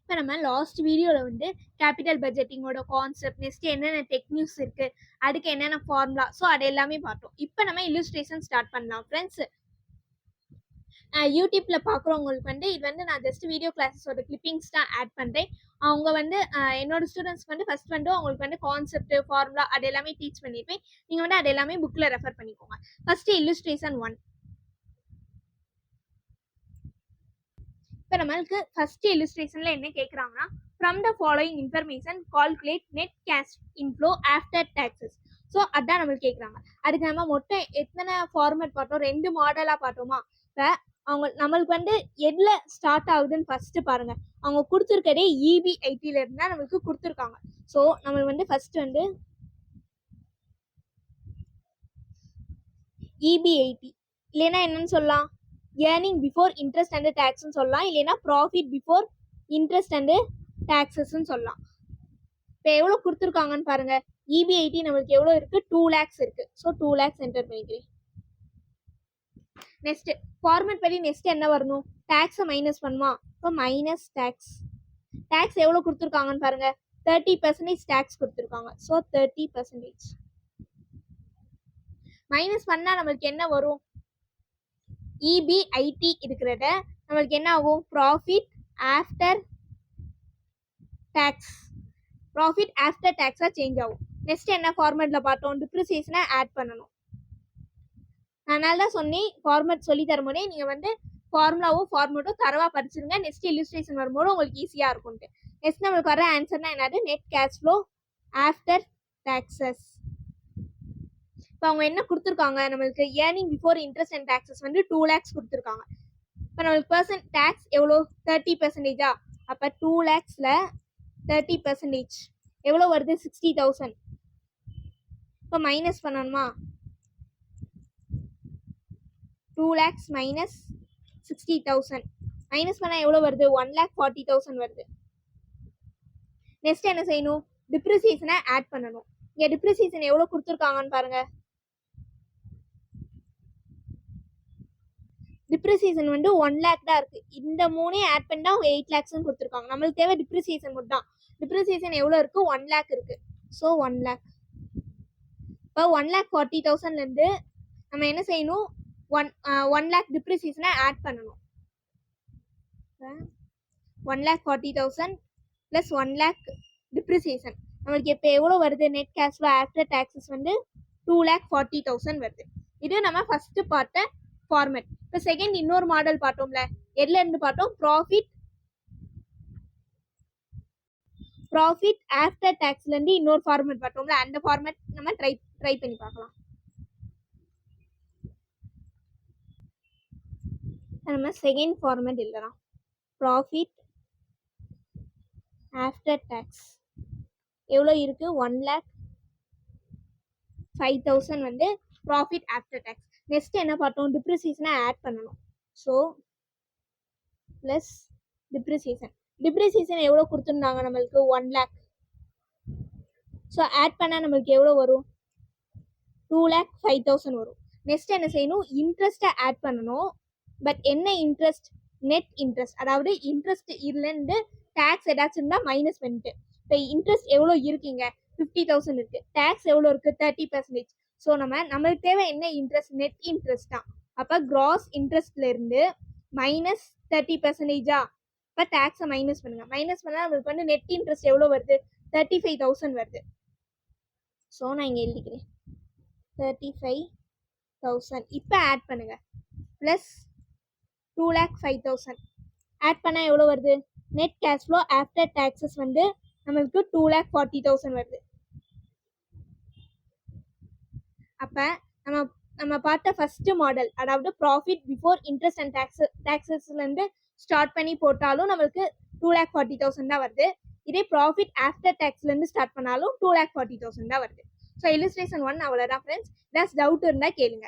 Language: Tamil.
இப்போ நம்ம லாஸ்ட் வீடியோவில் வந்து கேபிட்டல் பட்ஜெட்டிங்கோட கான்செப்ட், நெக்ஸ்ட் என்னென்ன டெக்னிக்ஸ் இருக்குது, அதுக்கு என்னென்ன ஃபார்முலா, ஸோ அது எல்லாமே பார்த்தோம். இப்போ நம்ம இல்லுஸ்ட்ரேஷன் ஸ்டார்ட் பண்ணலாம் ஃப்ரெண்ட்ஸ். யூடியூப்பில் பார்க்குறவங்களுக்கு வந்து இது வந்து நான் ஜஸ்ட் வீடியோ கிளாஸஸோட கிளிப்பிங்ஸ் தான் ஆட் பண்ணுறேன். அவங்க வந்து என்னோட ஸ்டூடெண்ட்ஸ்க்கு வந்து ஃபஸ்ட் வந்து அவங்களுக்கு வந்து கான்செப்ட், ஃபார்முலா அது எல்லாமே டீச் பண்ணியிருப்பேன். நீங்கள் வந்து அது எல்லாமே புக்கில் ரெஃபர் பண்ணிக்கோங்க. First illustration 1. இப்போ நம்மளுக்கு ஃபர்ஸ்ட் இல்லுஸ்ட்ரேஷன்ல என்ன கேட்குறாங்கன்னா, from the following information calculate net cash inflow after taxes. So அதான் நம்மளுக்கு கேட்குறாங்க. அதுக்கு நம்ம மொத்தம் எத்தனை ஃபார்மேட் பார்த்தோம், 2 மாடலாக பார்த்தோமா. இப்போ அவங்க நம்மளுக்கு வந்து எதில் ஸ்டார்ட் ஆகுதுன்னு ஃபர்ஸ்ட் பாருங்க. அவங்க கொடுத்துருக்கதே EB80 இருந்தால் நம்மளுக்கு கொடுத்துருக்காங்க. ஸோ நம்மளுக்கு வந்து ஃபர்ஸ்ட் வந்து EB80 இல்லைன்னா என்னன்னு சொல்லலாம், ஏர்னிங் பிஃபோர் இன்ட்ரெஸ்ட் அண்ட் டேக்ஸ்ன்னு சொல்லலாம், இல்லைன்னா ப்ராஃபிட் பிஃபோர் இன்ட்ரெஸ்ட் அண்ட் டேக்ஸஸ்ன்னு சொல்லலாம். இப்போ எவ்வளோ கொடுத்துருக்காங்கன்னு பாருங்க. EB80 நம்மளுக்கு எவ்வளோ இருக்கு, 2 lakhs இருக்கு. ஸோ 2 lakhs என்டர் பண்ணிக்கிறேன். நெக்ஸ்ட் ஃபார்மேட் படி நெக்ஸ்ட் என்ன வரணும், டேக்ஸை மைனஸ் பண்ணுமா. இப்போ மைனஸ் டேக்ஸ். டேக்ஸ் எவ்வளோ கொடுத்துருக்காங்கன்னு பாருங்க, 30% டேக்ஸ் கொடுத்துருக்காங்க. ஸோ 30%. மைனஸ் பண்ணா நம்மளுக்கு என்ன வரும், EB80 இருக்கிறத நம்மளுக்கு என்ன ஆகும், profit after tax. Profit after டேக்ஸாக சேஞ்ச் ஆகும். நெக்ஸ்ட் என்ன ஃபார்மேட்டில் பார்த்தோம், டிப்ரிசியேஷனை ஆட் பண்ணணும். அதனால தான் சொன்னேன் ஃபார்மேட் சொல்லி தரும்போதே நீங்கள் வந்து ஃபார்முலாவும் ஃபார்மேட்டும் தரவாக படிச்சிருங்க. நெக்ஸ்ட் இல்லுஸ்ட்ரேஷன் வரும்போது உங்களுக்கு ஈஸியாக இருக்கும்ட்டு. நெக்ஸ்ட் நம்மளுக்கு வர ஆன்சர்னா என்னது, net cash flow after taxes. இப்போ அவங்க என்ன கொடுத்துருக்காங்க, நம்மளுக்கு earning before interest and taxes வந்து 2 lakhs கொடுத்துருக்காங்க. இப்போ நம்மளுக்கு பர்சன்ட் டேக்ஸ் எவ்வளோ, 30%. அப்போ 2 lakhsல 30% எவ்வளோ வருது, 60,000. இப்போ மைனஸ் பண்ணணுமா, 2 lakhs மைனஸ் 60,000. மைனஸ் பண்ணால் எவ்வளோ வருது, 1,40,000 வருது. நெக்ஸ்ட் என்ன செய்யணும், டிப்ரிசியேஷனை ஆட் பண்ணணும். இங்கே டிப்ரிசியேஷன் எவ்வளோ கொடுத்துருக்காங்கன்னு பாருங்க. டிப்ரிசியேஷன் வந்து 1 lakh தான் இருக்கு. இந்த 3 ஆட் பண்ணா அவங்க 8 lakhs கொடுத்துருக்காங்க. நம்மளுக்கு தேவை டிப்ரிசியேஷன் மட்டும் தான். டிப்ரிசியேஷன் எவ்வளோ இருக்கு, 1 lakh இருக்கு. So 1 lakh. இப்போ 1,40,000லேருந்து நம்ம என்ன செய்யணும், 1 lakh டிப்ரிசியேஷனை ஆட் பண்ணணும். 1,40,000 ப்ளஸ் 1 lakh டிப்ரிசியேஷன் நம்மளுக்கு இப்போ எவ்வளோ வருது, net cash flow after taxes வந்து 2,40,000 வருது. இது நம்ம ஃபர்ஸ்ட் பார்த்த ஃபார்மேட். இப்போ செகண்ட் இன்னொரு மாடல் பார்த்தோம்ல, எதுல இருந்து பார்த்தோம், ப்ராஃபிட் ஆஃப்டர் டேக்ஸ்ல இருந்து இன்னொரு ஃபார்மேட் பார்த்தோம்ல, அந்த ஃபார்மேட் நம்ம ட்ரை பண்ணி பார்க்கலாம். நம்ம செகண்ட் ஃபார்மேட் இல்லைனா ப்ராஃபிட் ஆஃப்டர் டேக்ஸ் எவ்வளோ இருக்கு, 1,05,000 வந்து ப்ராஃபிட் ஆஃப்டர் டேக்ஸ். நெக்ஸ்ட் என்ன பார்த்தோம், டிப்ரிசியேஷனை ஆட் பண்ணணும். So plus depreciation. டிப்ரிசியேஷன் எவ்வளோ கொடுத்துருந்தாங்க நம்மளுக்கு, 1 lakh. ஸோ ஆட் பண்ணால் நம்மளுக்கு எவ்வளோ வரும், 2,05,000 வரும். நெக்ஸ்ட் என்ன செய்யணும், இன்ட்ரெஸ்ட்டை ஆட் பண்ணணும். பட் என்ன இன்ட்ரெஸ்ட், நெட் இன்ட்ரெஸ்ட். அதாவது இன்ட்ரெஸ்ட் இதுலேருந்து டேக்ஸ் ஏதாச்சும் இருந்தால் மைனஸ் பண்ணிட்டு. இப்போ இன்ட்ரெஸ்ட் எவ்வளோ இருக்குங்க, 50,000 இருக்கு. டேக்ஸ் எவ்வளோ இருக்கு, 30%. ஸோ நம்மளுக்கு தேவை என்ன இன்ட்ரெஸ்ட், நெட் இன்ட்ரெஸ்ட் தான். அப்போ கிராஸ் இன்ட்ரெஸ்ட்ல இருந்து மைனஸ் 30%. இப்போ டேக்ஸை மைனஸ் பண்ணுங்க. மைனஸ் பண்ணால் நம்மளுக்கு வந்து நெட் இன்ட்ரெஸ்ட் எவ்வளோ வருது, 35,000 வருது. ஸோ நான் இங்கே எழுதிக்கிறேன் 35,000. இப்போ ஆட் பண்ணுங்க, ப்ளஸ் 2,05,000 ஆட் பண்ணால் எவ்வளோ வருது, net cash flow after taxes வந்து நம்மளுக்கு 2,40,000 வருது. அப்போ நம்ம பார்த்த ஃபர்ஸ்ட் மாடல், அதாவது ப்ராஃபிட் பிஃபோர் இன்ட்ரெஸ்ட் அண்ட் டேக்ஸஸ்லேருந்து ஸ்டார்ட் பண்ணி போட்டாலும் நம்மளுக்கு 2,40,000 தான் வருது. இதே ப்ராஃபிட் ஆஃப்டர் டேக்ஸ்லேருந்து ஸ்டார்ட் பண்ணாலும் 2,40,000 தான் வருது. ஸோ இல்லுஸ்ட்ரேஷன் 1 அவ்வளோதான் ஃப்ரெண்ட்ஸ். ஏதாச்சும் டவுட் இருந்தால் கேளுங்க.